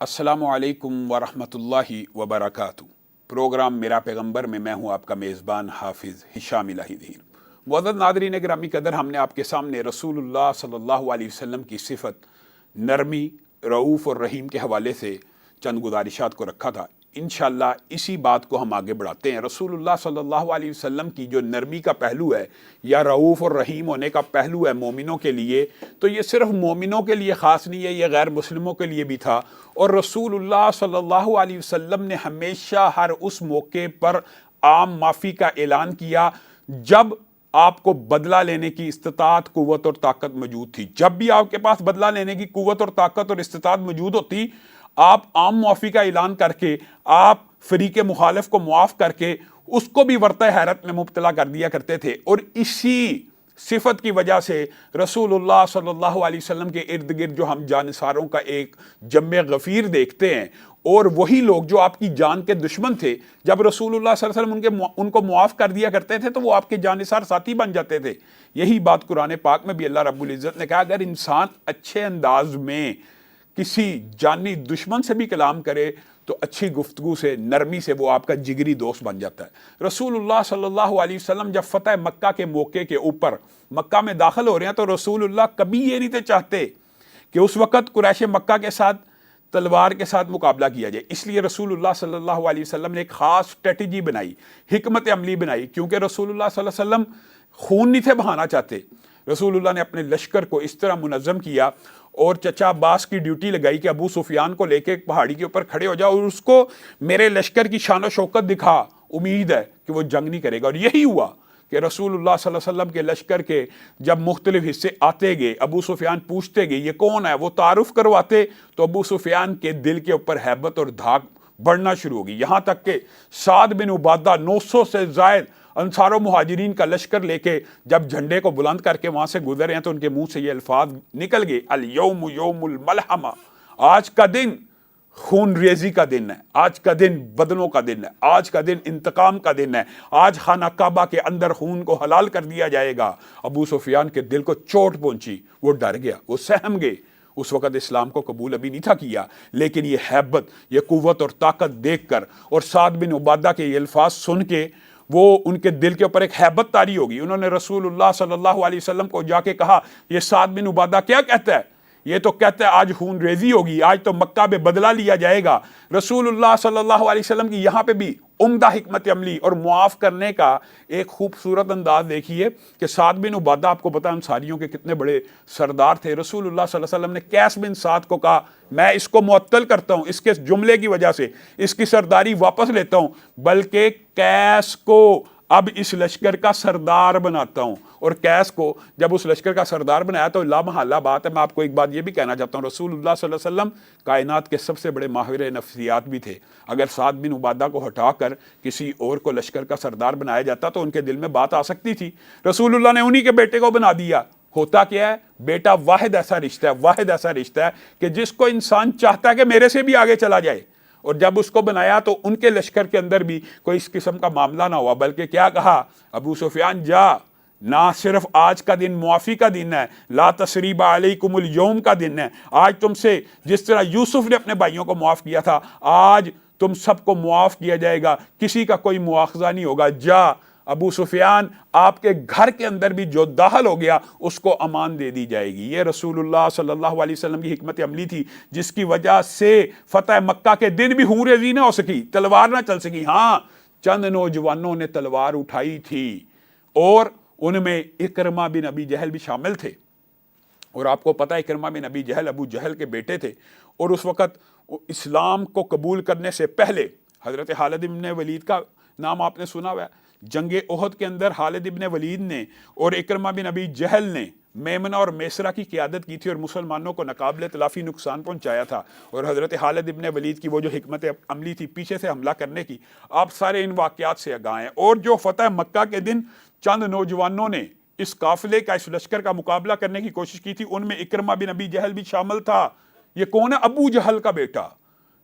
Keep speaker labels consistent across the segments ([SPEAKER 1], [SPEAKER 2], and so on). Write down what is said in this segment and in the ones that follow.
[SPEAKER 1] अस्सलाम वालेकुम वरहमतुल्लाहि वबरकातुहू। प्रोग्राम मेरा पैगम्बर में मैं हूँ आपका मेज़बान हाफिज़ हिशाम इलाही। मुअज़्ज़ज़ नाज़रीन गिरामी कदर, हमने आपके सामने रसूलुल्लाह सल्लल्लाहु अलैहि वसल्लम की सिफ़त नरमी, रऊफ़ और रहीम के हवाले से चंद गुज़ारिशात को रखा था। इंशाअल्लाह इसी बात को हम आगे बढ़ाते हैं। रसूलुल्लाह सल्लल्लाहु अलैहि वसल्लम की जो नरमी का पहलू है या रऊफ़ और रहीम होने का पहलू है मोमिनों के लिए, तो ये सिर्फ मोमिनों के लिए ख़ास नहीं है, ये गैर मुस्लिमों के लिए भी था। और रसूलुल्लाह सल्लल्लाहु अलैहि वसल्लम ने हमेशा हर उस मौके पर आम माफ़ी का ऐलान किया जब आपको बदला लेने की इस्तिताअत, कुव्वत और ताकत मौजूद थी। जब भी आपके पास बदला लेने की कुव्वत और ताकत और इस्तिताअत मौजूद होती, आप आम मुआफ़ी का ऐलान करके, आप फरीक़े मुखालिफ को मुआफ़ करके उसको भी वर्ता हैरत में मुब्तला कर दिया करते थे। और इसी सिफत की वजह से रसूलुल्लाह सल्लल्लाहु अलैहि वसल्लम के इर्द गिर्द जो हम जानिसारों का एक जम्मे गफ़ीर देखते हैं, और वही लोग जो आपकी जान के दुश्मन थे, जब रसूलुल्लाह सल्लल्लाहु अलैहि वसल्लम उनको मुआफ़ कर दिया करते थे तो वो आपके जानिसार साथी बन जाते थे। यही बात कुरान पाक में भी अल्लाह रब्बुल इज़्ज़त ने कहा, अगर इंसान अच्छे अंदाज में किसी जानी दुश्मन से भी कलाम करे तो अच्छी गुफ्तगू से, नरमी से वो आपका जिगरी दोस्त बन जाता है। रसूलुल्लाह सल्लल्लाहु अलैहि वसल्लम जब फ़तह मक्का के मौके के ऊपर मक्का में दाखिल हो रहे हैं, तो रसूलुल्लाह कभी ये नहीं थे चाहते कि उस वक़्त कुरैश मक्का के साथ तलवार के साथ मुकाबला किया जाए। इसलिए रसूलुल्लाह सल्लल्लाहु अलैहि वसल्लम ने एक ख़ास स्ट्रेटजी बनाई, हिकमत अमली बनाई, क्योंकि रसूलुल्लाह सल्लल्लाहु अलैहि वसल्लम खून नहीं थे बहाना चाहते। रसूलुल्लाह ने अपने लश्कर को इस तरह मुनज़्ज़म किया और चचा अब्बास की ड्यूटी लगाई कि अबू सुफियान को लेके एक पहाड़ी के ऊपर खड़े हो जाओ और उसको मेरे लश्कर की शान व शौकत दिखा, उम्मीद है कि वो जंग नहीं करेगा। और यही हुआ कि रसूलुल्लाह सल्लल्लाहु अलैहि वसल्लम के लश्कर के जब मुख्तलिफ हिस्से आते गए, अबू सुफियान पूछते गए ये कौन है, वो तारुफ करवाते, तो अबू सुफियान के दिल के ऊपर हैबत और धाक बढ़ना शुरू होगी। यहाँ तक कि साद बिन उबादा 900 से ज़ायद अंसार मुहाजिरीन का लश्कर लेके जब झंडे को बुलंद करके वहाँ से गुजरे हैं, तो उनके मुंह से ये अल्फाज निकल गए, अल यौम यौमुल मलहमा, आज का दिन खून रेजी का दिन है, आज का दिन बदनों का दिन है, आज का दिन इंतकाम का दिन है, आज खाना काबा के अंदर खून को हलाल कर दिया जाएगा। अबू सुफियान के दिल को चोट पहुंची, वो डर गया, वो सहम गए। उस वक़्त इस्लाम को कबूल अभी नहीं था किया, लेकिन ये हैबत, ये कुव्वत और ताकत देखकर और साद बिन उबादा के ये अल्फाज सुन के वो उनके दिल के ऊपर एक हैबत तारी होगी। उन्होंने रसूलुल्लाह सल्लल्लाहु अलैहि वसल्लम को जाके कहा, ये साद बिन उबादा क्या कहता है? ये तो कहता है आज खून रेजी होगी, आज तो मक्का में बदला लिया जाएगा। रसूलुल्लाह सल्लल्लाहु अलैहि वसल्लम की यहाँ पे भी उम्दा हिकमत अमली और मुआफ़ करने का एक खूबसूरत अंदाज देखिए कि साद बिन उबादा, आपको पता है अंसारियों के कितने बड़े सरदार थे। रसूलुल्लाह सल्लल्लाहु अलैहि वसल्लम ने कैस बिन साद को कहा, मैं इसको मुअत्तल करता हूँ, इसके जुमले की वजह से इसकी सरदारी वापस लेता हूँ, बल्कि कैस को अब इस लश्कर का सरदार बनाता हूँ। और कैस को जब उस लश्कर का सरदार बनाया तो लामहल्ला बात है, मैं आपको एक बात ये भी कहना चाहता हूँ, रसूलुल्लाह सल्लल्लाहु अलैहि वसल्लम कायनात के सबसे बड़े माहिर नफ्सियात भी थे। अगर साद बिन उबादा को हटाकर किसी और को लश्कर का सरदार बनाया जाता तो उनके दिल में बात आ सकती थी। रसूलुल्लाह ने उन्हीं के बेटे को बना दिया। होता क्या है, बेटा वाहिद ऐसा रिश्ता है, वाहिद ऐसा रिश्ता है कि जिसको इंसान चाहता है कि मेरे से भी आगे चला जाए। और जब उसको बनाया तो उनके लश्कर के अंदर भी कोई इस किस्म का मामला ना हुआ, बल्कि क्या कहा, अबू सुफियान जा, ना सिर्फ आज का दिन मुआफ़ी का दिन है, ला तसरीबा अलैकुमुल यौम का दिन है, आज तुमसे जिस तरह यूसुफ ने अपने भाइयों को मुआफ़ किया था, आज तुम सबको मुआफ़ किया जाएगा, किसी का कोई मुआखज़ा नहीं होगा। जा अबू सुफियान, आपके घर के अंदर भी जो दाखिल हो गया उसको अमान दे दी जाएगी। ये रसूलुल्लाह सल्लल्लाहु अलैहि वसल्लम की हिकमत अमली थी, जिसकी वजह से फ़तह मक्का के दिन भी हूर रेज़ी ना हो सकी, तलवार ना चल सकी। हाँ, चंद नौजवानों ने तलवार उठाई थी और उनमें इकरमा बिन अबी जहल भी शामिल थे। और आपको पता है इकरमा बिन अबी जहल अबू जहल के बेटे थे। और उस वक़्त इस्लाम को कबूल करने से पहले हज़रत खालिद इब्न वलीद का नाम आपने सुना हुआ है। जंगे ओहद के अंदर खालिद इब्न वलीद ने और इकरमा बिन अबी जहल ने मेमना और मेसरा की क़ियादत की थी और मुसलमानों को नाकाबिल तलाफ़ी नुकसान पहुंचाया था। और हज़रत खालिद इब्न वलीद की वो जो हिकमत अमली थी पीछे से हमला करने की, आप सारे इन वाक़यात से आगाह हैं। और जो फ़तह मक्का के दिन चंद नौजवानों ने इस काफ़िले का, इस लश्कर का मुकाबला करने की कोशिश की थी, उनमें इकरमा बिन अबी जहल भी शामिल था। ये कौन है? अबू जहल का बेटा,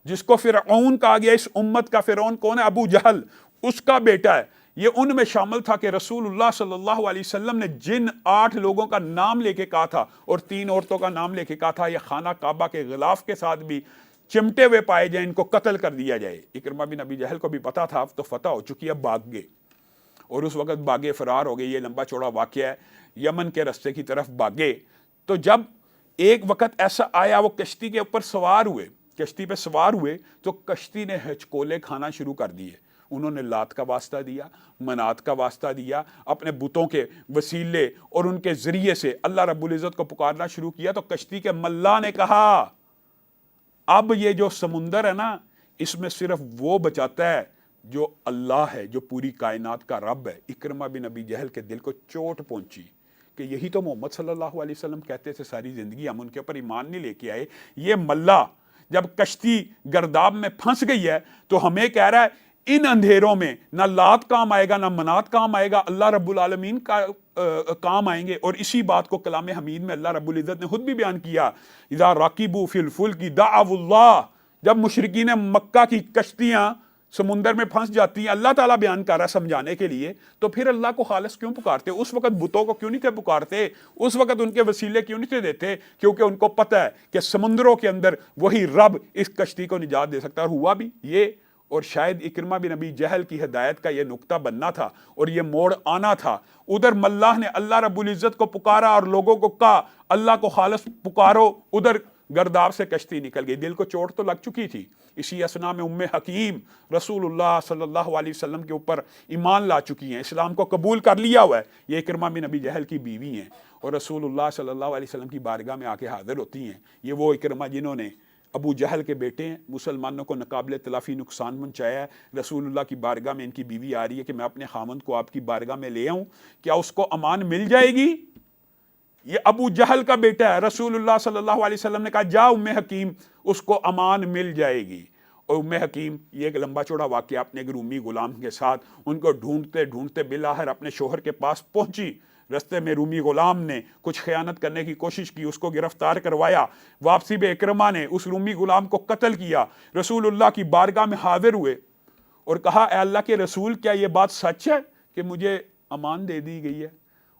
[SPEAKER 1] जिसको फ़िरऔन कहा गया। इस उम्मत का फ़िरऔन कौन है? अबू जहल, उसका बेटा है। ये उनमें शामिल था कि रसूलुल्लाह सल्लल्लाहु अलैहि वसल्लम ने जिन 8 लोगों का नाम लेके कहा था और 3 औरतों का नाम लेके कहा था, ये खाना काबा के गिलाफ के साथ भी चिमटे हुए पाए जाए, इनको कत्ल कर दिया जाए। इकरमा बिन अबी जहल को भी पता था अब तो फतह हो चुकी है, भाग गए और उस वक्त भागे, फरार हो गए। ये लंबा चौड़ा वाक़या है। यमन के रास्ते की तरफ भागे तो जब एक वक्त ऐसा आया, वो कश्ती के ऊपर सवार हुए, कश्ती पे सवार हुए तो कश्ती ने हिचकोले खाना शुरू कर दिए। उन्होंने लात का वास्ता दिया, मनात का वास्ता दिया, अपने बुतों के वसीले और उनके ज़रिए से अल्लाह रब्बुल इज़्ज़त को पुकारना शुरू किया। तो कश्ती के मल्ला ने कहा, अब ये जो समुंदर है ना, इसमें सिर्फ वो बचाता है जो अल्लाह है, जो पूरी कायनात का रब है। इकरमा बिन अबी जहल के दिल को चोट पहुंची कि यही तो मोहम्मद सल्लल्लाहु अलैहि वसल्लम कहते थे सारी ज़िंदगी, हम उनके ऊपर ईमान नहीं लेके आए। ये मल्ला जब कश्ती गर्दाब में फंस गई है तो हमें कह रहा है इन अंधेरों में ना लात काम आएगा ना मनात काम आएगा, अल्लाह रब्बुल आलमीन का काम आएंगे। और इसी बात को कलाम हमीद में अल्लाह रब्बुल इज़्ज़त ने खुद भी बयान किया, इज़ा राकिबू फिल फुल्की दाअवुल्लाह, जब मुशरिकीन मक्का की कश्तियां समुंदर में फंस जाती हैं, अल्लाह ताला बयान कर रहा है समझाने के लिए, तो फिर अल्लाह को खालिस क्यों पुकारते? उस वक्त बुतों को क्यों नहीं थे पुकारते? उस वक्त उनके वसीले क्यों नहीं थे देते? क्योंकि उनको पता है कि समुंदरों के अंदर वही रब इस कश्ती को निजात दे सकता है। और हुआ भी ये, और शायद इकरमा बिन अबी जहल की हिदायत का ये नुक्ता बनना था और ये मोड़ आना था। उधर मल्लाह ने अल्लाह रब्बुल इज़्ज़त को पुकारा और लोगों को कहा अल्लाह को खालिस पुकारो, उधर गर्दाब से कश्ती निकल गई। दिल को चोट तो लग चुकी थी। इसी असना में उम्मे हकीम रसूलुल्लाह सल्लल्लाहु अलैहि वसल्लम के ऊपर ईमान ला चुकी हैं, इस्लाम को कबूल कर लिया हुआ है। ये इकरमा बिन अबी जहल की बीवी हैं और रसूलुल्लाह सल्लल्लाहु अलैहि वसल्लम की बारगाह में आके हाजिर होती हैं। ये वो इकरमा जिन्होंने अबू जहल के बेटे हैं, मुसलमानों को नाकाबिले तलाफ़ी नुकसान पहुँचाया है। रसूलुल्लाह की बारगाह में इनकी बीवी आ रही है कि मैं अपने खामंद को आपकी बारगाह में ले आऊँ, क्या उसको अमान मिल जाएगी? ये अबू जहल का बेटा है। रसूलुल्लाह सल्लल्लाहु अलैहि वसल्लम ने कहा जा उम्मे हकीम, उसको अमान मिल जाएगी। और उम्मे हकीम, ये एक लंबा चौड़ा वाक़या, अपने एक रूमी गुलाम के साथ उनको ढूंढते ढूंढते बिलाहर अपने शोहर के पास पहुंची। रस्ते में रूमी गुलाम ने कुछ खयानत करने की कोशिश की, उसको गिरफ्तार करवाया। वापसी में इकरमा ने उस रूमी गुलाम को कत्ल किया। रसूलुल्लाह की बारगाह में हाजिर हुए और कहा ए अल्लाह के रसूल, क्या ये बात सच है कि मुझे अमान दे दी गई है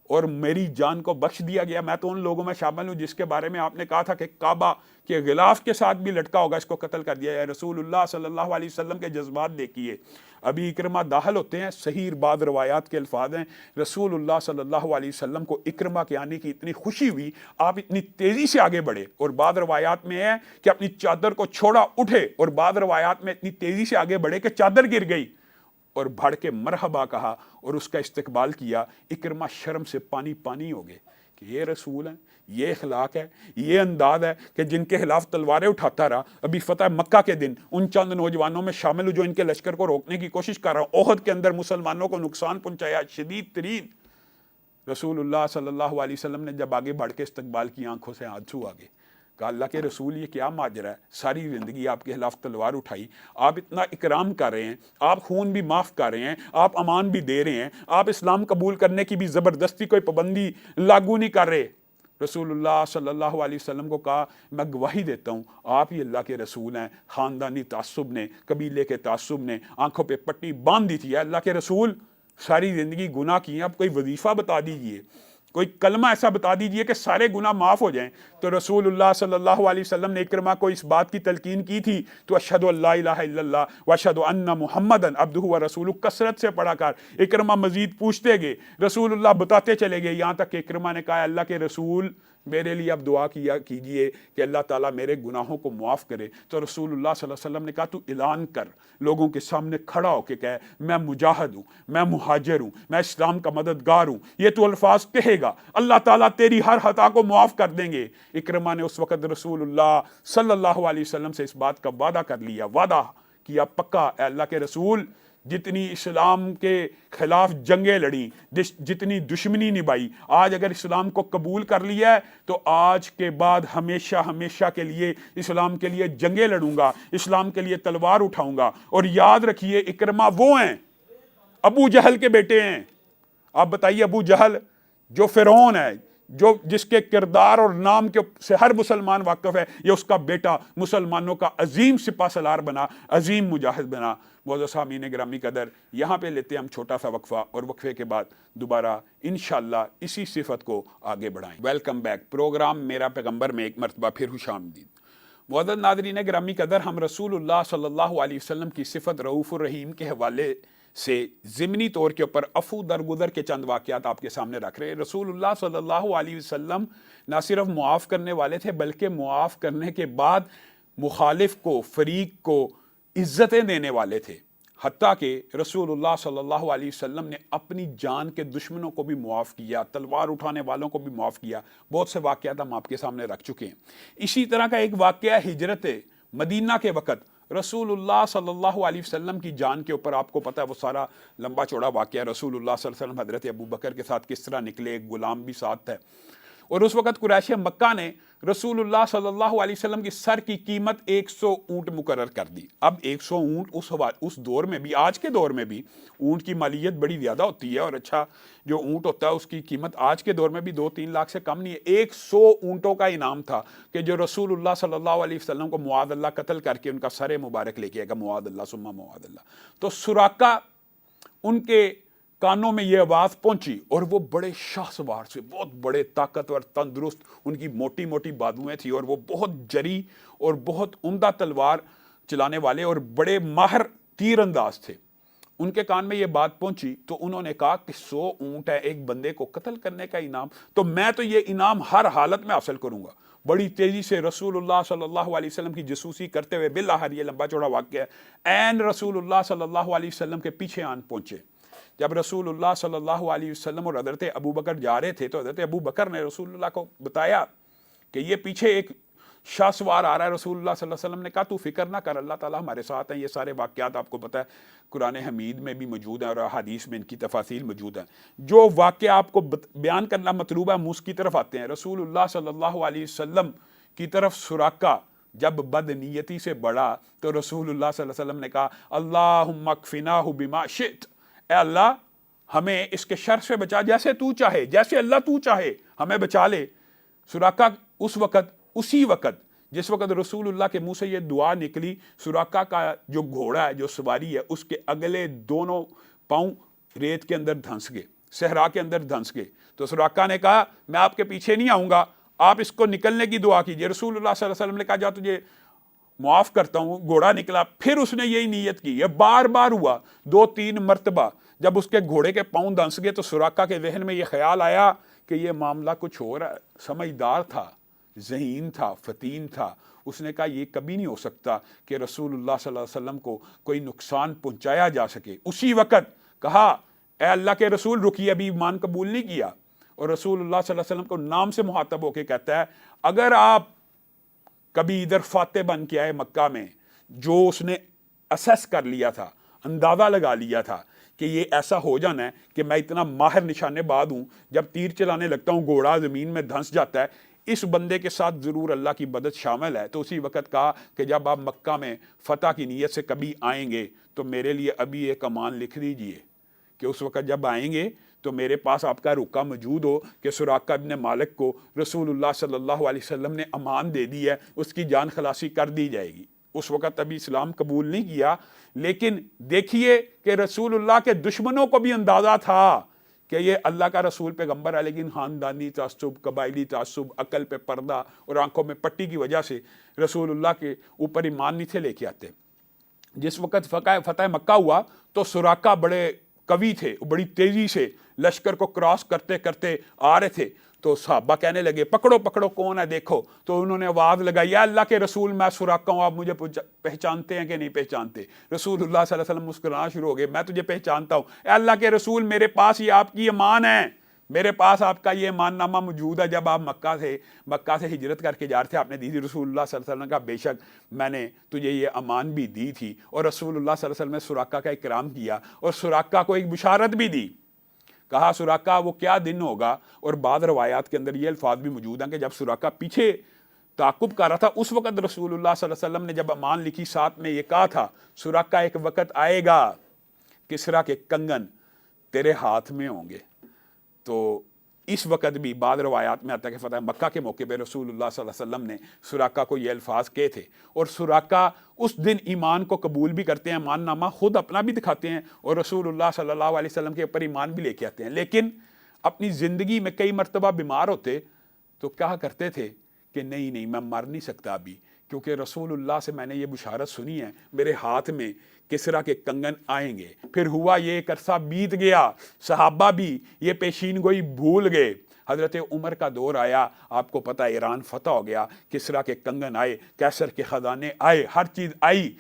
[SPEAKER 1] और मेरी जान को बख्श दिया गया? मैं तो उन लोगों में शामिल हूँ जिसके बारे में आपने कहा था कि काबा के गिलाफ के साथ भी लटका होगा, इसको कत्ल कर दिया है। रसूलुल्लाह सल्लल्लाहु अलैहि वसल्लम के जज्बात देखिए। अभी इकरमा दाखिल होते हैं, सही बाद रवायात के अल्फाज हैं, रसूलुल्लाह सल्लल्लाहु अलैहि वसल्लम को इकरमा के आने की इतनी खुशी हुई, आप इतनी तेज़ी से आगे बढ़े। और बाद रवायात में है कि अपनी चादर को छोड़ा उठे, और बाद रवायात में इतनी तेज़ी से आगे बढ़े कि चादर गिर गई और भड़ के मरहबा कहा और उसका इस्तकबाल किया। इकरमा शर्म से पानी पानी हो गए कि ये रसूल हैं, ये अखलाक है, ये अंदाज है कि जिनके खिलाफ तलवारें उठाता रहा। अभी फतह मक्का के दिन उन चंद नौजवानों में शामिल हूँ जो इनके लश्कर को रोकने की कोशिश कर रहा हूँ। ओहद के अंदर मुसलमानों को नुकसान पहुंचाया शदीद तरीन। रसूलुल्लाह सल्लल्लाहु अलैहि वसल्लम ने जब आगे बढ़ के इस्तकबाल की, आंखों से आंसू आ गए। कहा अल्लाह के रसूल, ये क्या माजरा है? सारी ज़िंदगी आपके खिलाफ तलवार उठाई, आप इतना इकराम कर रहे हैं, आप खून भी माफ़ कर रहे हैं, आप अमान भी दे रहे हैं, आप इस्लाम कबूल करने की भी ज़बरदस्ती कोई पाबंदी लागू नहीं कर रहे। रसूलुल्लाह सल्लल्लाहु अलैहि वसल्लम को कहा मैं गवाही देता हूँ आप ही अल्लाह के रसूल हैं। ख़ानदानी तासुब ने, कबीले के तासुब ने आंखों पे पट्टी बांध दी थी। अल्लाह के रसूल, सारी ज़िंदगी गुनाह किए, आप कोई वजीफ़ा बता दीजिए, कोई कलमा ऐसा बता दीजिए कि सारे गुनाह माफ़ हो जाएं। तो रसूलुल्लाह सल्लल्लाहु अलैहि वसल्लम ने इकरमा को इस बात की तलकीन की थी, तो अशहदु अल्ला इलाहा इल्लल्लाह व अशहदु अन्ना मुहम्मदन अब्दुहु व रसूलुहु कसरत से पढ़ा कर इकरमा मजीद पूछते गए, रसूलुल्लाह बताते चले गए, यहाँ तक कि इकरमा ने कहा अल्लाह के रसूल मेरे लिए अब दुआ किया कीजिए कि अल्लाह ताला मेरे गुनाहों को मुआफ़ करे। तो रसूलुल्लाह सल्लल्लाहु अलैहि वसल्लम ने कहा तू ऐलान कर, लोगों के सामने खड़ा होकर कहे मैं मुजाहिद हूँ, मैं मुहाजिर हूँ, मैं इस्लाम का मददगार हूँ। ये तो अल्फाज कहेगा, अल्लाह ताला तेरी हर खता को मुआफ़ कर देंगे। इकरमा ने उस वक़्त रसूलुल्लाह सल्लल्लाहु अलैहि वसल्लम से इस बात का वादा कर लिया, वादा किया पक्का अल्लाह के रसूल, जितनी इस्लाम के खिलाफ जंगें लड़ी, जितनी दुश्मनी निभाई, आज अगर इस्लाम को कबूल कर लिया है तो आज के बाद हमेशा हमेशा के लिए इस्लाम के लिए जंगें लड़ूंगा, इस्लाम के लिए तलवार उठाऊंगा। और याद रखिए इकरमा वो हैं, अबू जहल के बेटे हैं। आप बताइए, अबू जहल जो फ़िरौन है, जो जिसके किरदार और नाम के से हर मुसलमान वाकिफ है, ये उसका बेटा मुसलमानों का अजीम सिपा सलार बना, अजीम मुजाहिद बना। मौजूद सामीन गिरामी कदर, यहाँ पे लेते हैं हम छोटा सा वक्फा और वक्फे के बाद दोबारा इंशाअल्लाह इसी सिफत को आगे बढ़ाएं। वेलकम बैक, प्रोग्राम मेरा पैगंबर में एक मरतबा फिर खुशामदीद। मुअज़्ज़ज़ नाज़रीन गिरामी कदर, हम रसूलुल्लाह सल्लल्लाहु अलैहि वसल्लम की सिफत रऊफ़ुर रहीम के हवाले से ज़िमनी तौर के ऊपर अफू दरगुदर के चंद वाक़यात आपके सामने रख रहे हैं। रसूलुल्लाह सल्लल्लाहु अलैहि वसल्लम ना सिर्फ मुआफ़ करने वाले थे, बल्कि मुआफ़ करने के बाद मुखालिफ को, फरीक को इज़्ज़तें देने वाले थे। हत्ता कि रसूलुल्लाह सल्लल्लाहु अलैहि वसल्लम ने अपनी जान के दुश्मनों को भी मुआफ़ किया, तलवार उठाने वालों को भी मुआफ़ किया। बहुत से वाक़यात हम आपके सामने रख चुके हैं। इसी तरह का एक वाक़या हिजरत मदीना के वक़्त रसूलुल्लाह सल्लल्लाहु अलैहि वसल्लम की जान के ऊपर, आपको पता है वो सारा लंबा चौड़ा वाक़या, रसूलुल्लाह सल्लल्लाहु अलैहि वसल्लम हज़रत अबू बकर के साथ किस तरह निकले, एक गुलाम भी साथ है। और उस वक़्त कुरैश मक्का ने रसूलुल्लाह सल्लल्लाहु अलैहि वसल्लम की सर की कीमत 100 ऊँट मुकर्रर कर दी। अब 100 ऊँट उस दौर में भी, आज के दौर में भी ऊँट की मालियत बड़ी ज़्यादा होती है, और अच्छा जो ऊँट होता है उसकी कीमत आज के दौर में भी 2-3 लाख से कम नहीं है। 100 ऊँटों का इनाम था कि जो रसूलुल्लाह सल्लल्लाहु अलैहि वसल्लम को मुआज़ल्लाह कत्ल करके उनका सर मुबारक लेके आएगा, मुआज़ल्लाह सुम्मा मुआज़ल्लाह। तो सुराका, उनके कानों में ये आवाज़ पहुंची, और वो बड़े शाहसवार से, बहुत बड़े ताकतवर, तंदुरुस्त, उनकी मोटी मोटी बाजुएं थी, और वो बहुत जरी और बहुत उम्दा तलवार चलाने वाले और बड़े माहिर तीर अंदाज थे। उनके कान में ये बात पहुंची तो उन्होंने कहा कि 100 ऊँट है एक बंदे को कत्ल करने का इनाम, तो मैं तो ये इनाम हर हालत में हासिल करूंगा। बड़ी तेजी से रसूलुल्लाह सल्लल्लाहु अलैहि वसल्लम की जसूसी करते हुए, बिल्लाहर ये लंबा चौड़ा वाक़या है, ऐन रसूलुल्लाह सल्लल्लाहु अलैहि वसल्लम के पीछे आन पहुंचे। जब रसूलुल्लाह सल्लल्लाहु अलैहि वसल्लम और हज़रत अबू बकर जा रहे थे, तो हज़रत अबू बकर ने रसूलुल्लाह को बताया कि ये पीछे एक शाहसवार आ रहा है। रसूलुल्लाह सल्लल्लाहु अलैहि वसल्लम ने कहा तू फिक्र ना कर, अल्लाह ताला हमारे साथ हैं। ये सारे वाक़यात आपको पता है कुरान हमीद में भी मौजूद है और हदीस में इनकी तफासील मौजूद है। जो वाक़या आपको बयान करना मतलूब है, हम उसकी तरफ आते हैं। रसूलुल्लाह सल्लल्लाहु अलैहि वसल्लम की तरफ सुराका जब बदनीयती से बढ़ा तो रसूलुल्लाह सल्लल्लाहु अलैहि वसल्लम ने कहा अल्लाहुम्मा कफ़िनाहु बिमा शित, ए अल्लाह हमें इसके शर से बचा, जैसे तू चाहे, जैसे अल्लाह तू चाहे हमें बचा ले। सुराका उस वक़्त, उसी वक़्त जिस वक़्त रसूलुल्लाह के मुंह से ये दुआ निकली, सुराका का जो घोड़ा है, जो सवारी है, उसके अगले दोनों पाँव रेत के अंदर धंस गए, सहरा के अंदर धंस गए। तो सुराका ने कहा मैं आपके पीछे नहीं आऊँगा, आप इसको निकलने की दुआ कीजिए। रसूलुल्लाह सल्लल्लाहु अलैहि वसल्लम ने कहा जा तुझे मुआफ़ करता हूँ। घोड़ा निकला, फिर उसने यही नीयत की। यह बार बार हुआ, 2-3 मरतबा। जब उसके घोड़े के पाँव धंस गए तो सुराका के जहन में यह ख्याल आया कि यह मामला कुछ और है। समझदार था, ज़हीन था, फ़तीन था। उसने कहा ये कभी नहीं हो सकता कि रसूलुल्लाह सल्लल्लाहु अलैहि वसल्लम को कोई नुकसान पहुँचाया जा सके। उसी वक़्त कहा ए अल्लाह के रसूल रुकिए, अभी ईमान कबूल नहीं किया। और रसूलुल्लाह सल्लल्लाहु अलैहि वसल्लम को नाम से मुहातब होकर कहता है अगर आप कभी इधर फाते बन के आए मक्का में, जो उसने असेस कर लिया था, अंदाज़ा लगा लिया था कि ये ऐसा हो जाना है कि मैं इतना माहिर निशानेबाज हूँ, जब तीर चलाने लगता हूँ घोड़ा ज़मीन में धंस जाता है, इस बंदे के साथ ज़रूर अल्लाह की मदद शामिल है। तो उसी वक़्त कहा कि जब आप मक्का में फ़तह की नीयत से कभी आएंगे तो मेरे लिए अभी एक अमान लिख दीजिए कि उस वक़्त जब आएंगे तो मेरे पास आपका रुका मौजूद हो कि सुराका इब्न मालिक को रसूलुल्लाह सल्लल्लाहु अलैहि वसल्लम ने अमान दे दी है, उसकी जान खलासी कर दी जाएगी। उस वक़्त अभी इस्लाम कबूल नहीं किया, लेकिन देखिए कि रसूलुल्लाह के दुश्मनों को भी अंदाज़ा था कि ये अल्लाह का रसूल पैगम्बर है, लेकिन ख़ानदानी तासुब, कबायली तासुब, अकल पे पर्दा और आंखों में पट्टी की वजह से रसूलुल्लाह के ऊपर ईमान नहीं थे लेके आते। जिस वक़्त फ़तह मक्का हुआ तो सुराका बड़े कवि थे, बड़ी तेज़ी से लश्कर को क्रॉस करते करते आ रहे थे। तो सहाबा कहने लगे पकड़ो पकड़ो कौन है देखो। तो उन्होंने आवाज़ लगाई या अल्लाह के रसूल मैं सुराका हूँ, आप मुझे पहचानते हैं कि नहीं पहचानते। रसूलुल्लाह सल्लल्लाहु अलैहि वसल्लम मुस्कुराना शुरू हो गए, मैं तुझे पहचानता हूँ। अल्लाह के रसूल मेरे पास ये आपकी ईमान है, मेरे पास आपका ये ईमाननामा मौजूद है। जब आप मक्का से हिजरत करके जा रहे थे आपने दी थी। रसूलुल्लाह सल्लल्लाहु अलैहि वसल्लम का बेशक मैंने तुझे ये अमान भी दी थी। और रसूलुल्लाह सल्लल्लाहु अलैहि वसल्लम ने सुराका का इकराम किया और सुराका को एक बुशारत भी दी। कहा सुराका वो क्या दिन होगा। और बाद रवायात के अंदर ये अल्फाज भी मौजूद हैं कि जब सुराका पीछे ताकुब कर रहा था उस वक़्त रसूलुल्लाह सल्लल्लाहु अलैहि वसल्लम ने जब अमान लिखी साथ में ये कहा था सुराका एक वक़्त आएगा किसरा के कंगन तेरे हाथ में होंगे। तो इस वक़्त भी बाद रवायात में आता है कि फ़तह मक्का के मौके पर रसूलुल्लाह सल्लल्लाहु अलैहि वसल्लम ने सुराका को ये अल्फाज कहे थे। और सुराका उस दिन ईमान को कबूल भी करते हैं, ईमाननामा खुद अपना भी दिखाते हैं और रसूलुल्लाह सल्लल्लाहु अलैहि वसल्लम के ऊपर ईमान भी लेके आते हैं। लेकिन अपनी ज़िंदगी में कई मरतबा बीमार होते तो क्या करते थे कि नहीं मैं मर नहीं सकता अभी, کیونکہ رسول اللہ سے میں نے یہ بشارت سنی ہے میرے ہاتھ میں کسرا کے کنگن آئیں گے۔ پھر ہوا یہ ایک عرصہ بیت گیا، صحابہ بھی یہ پیشین گوئی بھول گئے۔ حضرت عمر کا دور آیا، آپ کو پتہ ایران فتح ہو گیا، کسرا کے کنگن آئے، کیسر کے خزانے آئے، ہر چیز آئی۔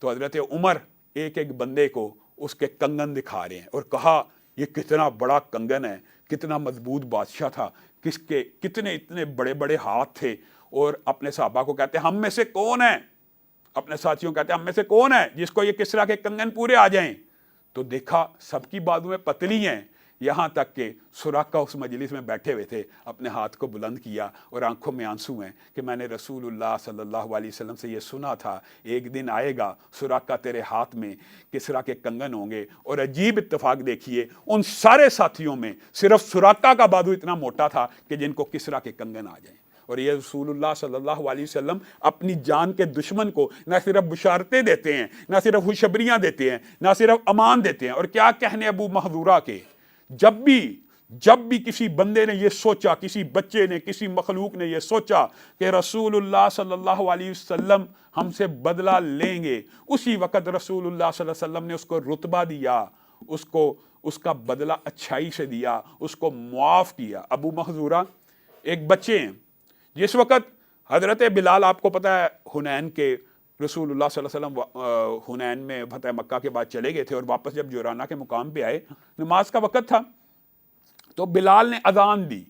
[SPEAKER 1] تو حضرت عمر ایک ایک بندے کو اس کے کنگن دکھا رہے ہیں اور کہا یہ کتنا بڑا کنگن ہے، کتنا مضبوط بادشاہ تھا، کس کے کتنے اتنے بڑے بڑے ہاتھ تھے۔ اور اپنے صحابہ کو کہتے ہیں ہم میں سے کون ہے، اپنے ساتھیوں کہتے ہیں ہم میں سے کون ہے جس کو یہ کسرا کے کنگن پورے آ جائیں۔ تو دیکھا سب کی بازویں پتلی ہیں، یہاں تک کہ سراقہ اس مجلس میں بیٹھے ہوئے تھے، اپنے ہاتھ کو بلند کیا اور آنکھوں میں آنسو ہیں کہ میں نے رسول اللہ صلی اللہ علیہ وسلم سے یہ سنا تھا ایک دن آئے گا سراقہ تیرے ہاتھ میں کسرا کے کنگن ہوں گے۔ اور عجیب اتفاق دیکھیے، ان سارے ساتھیوں میں صرف سراقہ کا بازو اتنا موٹا تھا کہ جن کو کسرا کے کنگن آ جائیں۔ اور یہ رسول اللہ صلی اللہ علیہ وسلم اپنی جان کے دشمن کو نہ صرف بشارتیں دیتے ہیں، نہ صرف خوشخبریاں دیتے ہیں، نہ صرف امان دیتے ہیں۔ اور کیا کہنے ابو محذورہ کے، جب بھی کسی بندے نے یہ سوچا، کسی بچے نے، کسی مخلوق نے یہ سوچا کہ رسول اللہ صلی اللہ علیہ وسلم ہم سے بدلہ لیں گے، اسی وقت رسول اللہ صلی اللہ علیہ وسلم نے اس کو رتبہ دیا، اس کا بدلہ اچھائی سے دیا، اس کو معاف کیا۔ ابو محذورہ ایک بچے ہیں، جس وقت حضرت بلال آپ کو پتہ ہے حنین کے رسول اللہ صلی اللہ علیہ وسلم حنین میں فتح مکہ کے بعد چلے گئے تھے اور واپس جب جورانہ کے مقام پہ آئے، نماز کا وقت تھا، تو بلال نے اذان دی۔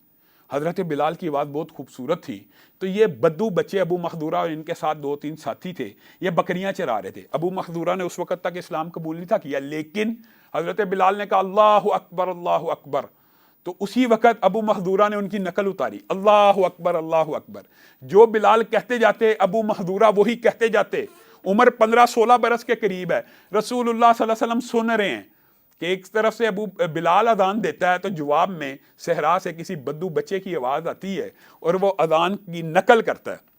[SPEAKER 1] حضرت بلال کی آواز بہت خوبصورت تھی، تو یہ بدو بچے ابو محذورہ اور ان کے ساتھ 2-3 ساتھی تھے، یہ بکریاں چرا رہے تھے۔ ابو محذورہ نے اس وقت تک اسلام قبول نہیں تھا کیا، لیکن حضرت بلال نے کہا اللہ اکبر اللہ اکبر، تو اسی وقت ابو محذورہ نے ان کی نقل اتاری، اللہ اکبر اللہ اکبر۔ جو بلال کہتے جاتے ابو محذورہ وہی کہتے جاتے۔ عمر 15-16 برس کے قریب ہے، رسول اللہ صلی اللہ علیہ وسلم سن رہے ہیں کہ ایک طرف سے ابو بلال اذان دیتا ہے تو جواب میں صحرا سے کسی بدو بچے کی آواز آتی ہے اور وہ اذان کی نقل کرتا ہے۔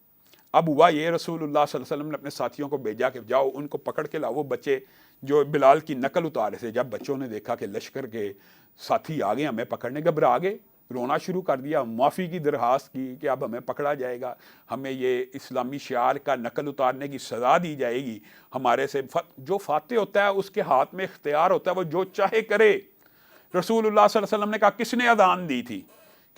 [SPEAKER 1] اب ہوا یہ رسول اللہ صلی اللہ علیہ وسلم نے اپنے ساتھیوں کو بھیجا کہ جاؤ ان کو پکڑ کے لاؤ، وہ بچے جو بلال کی نقل اتارے تھے۔ جب بچوں نے دیکھا کہ لشکر کے ساتھی آ گئے ہمیں پکڑنے، گھبرا گئے، رونا شروع کر دیا، معافی کی درخواست کی کہ اب ہمیں پکڑا جائے گا، ہمیں یہ اسلامی شعار کا نقل اتارنے کی سزا دی جائے گی، ہمارے سے جو فاتح ہوتا ہے اس کے ہاتھ میں اختیار ہوتا ہے، وہ جو چاہے کرے۔ رسول اللہ صلی اللہ علیہ وسلم نے کہا کس نے اذان دی تھی،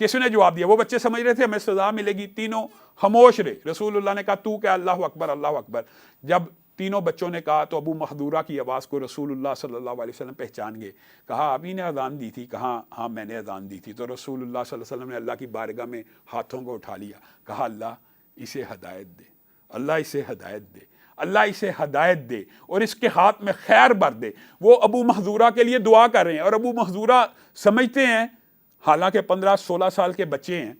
[SPEAKER 1] کس نے جواب دیا؟ وہ بچے سمجھ رہے تھے ہمیں سزا ملے گی، تینوں خاموش رہے۔ رسول اللہ نے کہا تو کہ اللہ اکبر اللہ اکبر۔ جب تینوں بچوں نے کہا تو ابو محذورہ کی آواز کو رسول اللہ صلی اللہ علیہ وسلم پہچان گئے، کہا ابھی نے اذان دی تھی؟ کہا ہاں میں نے اذان دی تھی۔ تو رسول اللہ صلی اللہ علیہ وسلم نے اللہ کی بارگاہ میں ہاتھوں کو اٹھا لیا، کہا اللہ اسے ہدایت دے، اللہ اسے ہدایت دے، اللہ اسے ہدایت دے اور اس کے ہاتھ میں خیر بھر دے۔ وہ ابو محذورہ کے لیے دعا کر رہے ہیں اور ابو محذورہ سمجھتے ہیں، حالانکہ 15-16 سال کے بچے ہیں،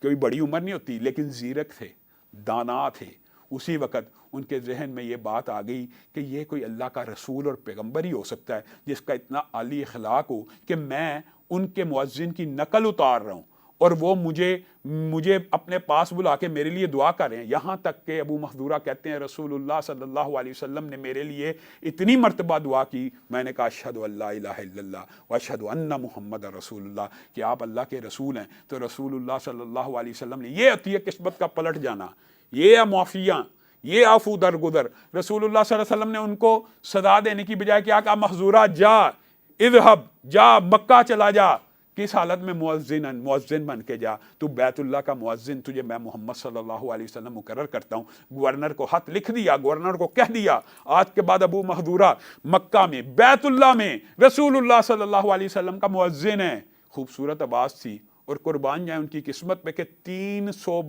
[SPEAKER 1] کوئی بڑی عمر نہیں ہوتی، لیکن زیرک تھے، دانا تھے۔ اسی وقت ان کے ذہن میں یہ بات آ گئی کہ یہ کوئی اللہ کا رسول اور پیغمبر ہی ہو سکتا ہے جس کا اتنا عالی اخلاق ہو کہ میں ان کے مؤذن کی نقل اتار رہا ہوں اور وہ مجھے اپنے پاس بلا کے میرے لیے دعا کر رہے ہیں۔ یہاں تک کہ ابو محذورہ کہتے ہیں رسول اللہ صلی اللہ علیہ وسلم نے میرے لیے اتنی مرتبہ دعا کی، میں نے کہا اشہد ان لا الہ الا اللہ واشہد ان محمد رسول اللہ، کہ آپ اللہ کے رسول ہیں۔ تو رسول اللہ صلی اللہ علیہ وسلم نے، یہ ہوتی ہے قسمت کا پلٹ جانا، یہ ہے معافیاں، یہ عفو درگزر۔ رسول اللہ صلی اللہ علیہ وسلم نے ان کو سزا دینے کی بجائے کیا کہا؟ محذورہ جا، اذهب، جا مکہ چلا جا۔ کس حالت میں؟ مؤذن بن کے جا، تو بیت اللہ کا مؤذن، تجھے میں محمد صلی اللہ علیہ وسلم مقرر کرتا ہوں۔ گورنر کو خط لکھ دیا، گورنر کو کہہ دیا آج کے بعد ابو محذورہ مکہ میں بیت اللہ میں رسول اللہ صلی اللہ علیہ وسلم کا مؤذن ہے۔ خوبصورت آواز تھی اور قربان جائیں ان کی قسمت پہ کہ 300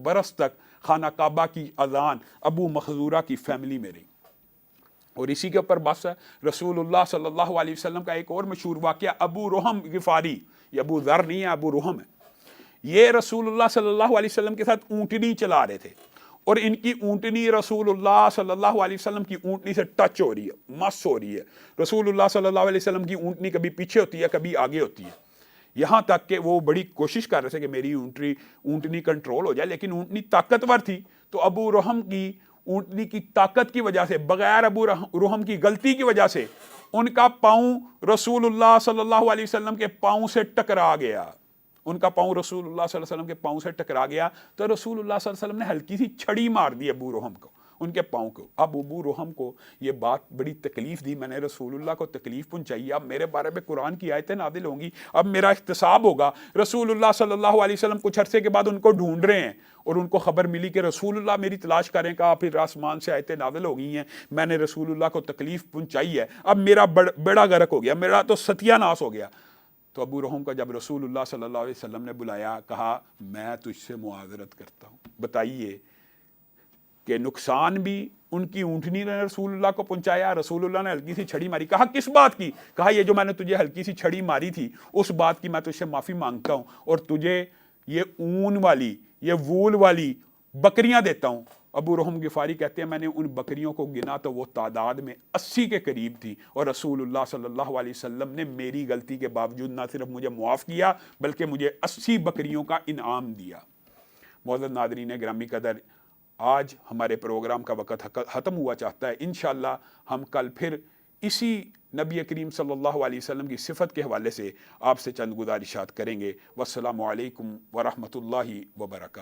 [SPEAKER 1] برس تک خانہ کعبہ کی اذان ابو محذورہ کی فیملی میں رہی۔ اور اسی کے اوپر بس ہے رسول اللہ صلی اللہ علیہ وسلم کا ایک اور مشہور واقعہ، ابو رحم غفاری، یہ ابو ذر نہیں ہے، ابو رحم ہے۔ یہ رسول اللہ صلی اللہ علیہ وسلم کے ساتھ اونٹنی چلا رہے تھے اور ان کی اونٹنی رسول اللہ صلی اللہ علیہ وسلم کی اونٹنی سے ٹچ ہو رہی ہے، مس ہو رہی ہے۔ رسول اللہ صلی اللہ علیہ وسلم کی اونٹنی کبھی پیچھے ہوتی ہے، کبھی آگے ہوتی ہے، یہاں تک کہ وہ بڑی کوشش کر رہے تھے کہ میری اونٹنی کنٹرول ہو جائے، لیکن اونٹنی طاقتور تھی۔ تو ابو رحم کی اونٹنی کی طاقت کی وجہ سے، بغیر ابو رحم کی غلطی کی وجہ سے، ان کا پاؤں رسول اللہ صلی اللہ علیہ وسلم کے پاؤں سے ٹکرا گیا، उनका पाँव रसूलुल्लाह सल्लल्लाहु अलैहि वसल्लम के पाँव से टकरा गया तो रसूलुल्लाह सल्लल्लाहु अलैहि वसल्लम ने हल्की सी छड़ी मार दी अबू रोहम को, उनके पाँव को। अब अबू रोहम को ये बात बड़ी तकलीफ दी, मैंने रसूलुल्लाह को तकलीफ पहुंचाई, अब मेरे बारे में कुरान की आयतें नादिल होंगी, अब मेरा इख्तिसाब होगा। रसूलुल्लाह सल्लल्लाहु अलैहि वसल्लम कुछ अरसे के बाद उनको ढूंढ रहे हैं और उनको खबर मिली कि रसूलुल्लाह मेरी तलाश करें, कहा फिर आसमान से आयतें नादिल हो गई हैं, मैंने रसूलुल्लाह को तकलीफ पहुंचाई है, अब मेरा बेड़ा गर्क हो गया, मेरा तो सत्यानाश हो गया। तो अबू रोहम का जब रसूलुल्लाह सल्लल्लाहु अलैहि वसल्लम ने बुलाया, कहा मैं तुझसे मुआज़रत करता हूँ, बताइए कि नुकसान भी उनकी ऊँटनी ने रसूलुल्लाह को पहुंचाया, रसूलुल्लाह ने हल्की सी छड़ी मारी। कहा किस बात की? कहा ये जो मैंने तुझे हल्की सी छड़ी मारी थी उस बात की मैं तुझसे माफ़ी मांगता हूँ और तुझे ये ऊन वाली, ये वूल वाली बकरियां देता हूँ। अबू रोहम गिफारी कहते हैं मैंने उन बकरियों को गिना तो वो तादाद में 80 के करीब थी और रसूलुल्लाह सल्लल्लाहु अलैहि वसल्लम ने मेरी गलती के बावजूद ना सिर्फ मुझे मुआफ़ किया बल्कि मुझे 80 बकरियों का इनाम दिया। मौजूद नादरीन गिरामी कदर, आज हमारे प्रोग्राम का वक़्त ख़त्म हुआ चाहता है। इंशाअल्लाह हम कल फिर इसी नबी करीम सल्लल्लाहु अलैहि वसल्लम की सिफ़त के हवाले से आपसे चंद गुज़ारिशात करेंगे। वस्सलामु अलैकुम व रहमतुल्लाहि व बरकातहू।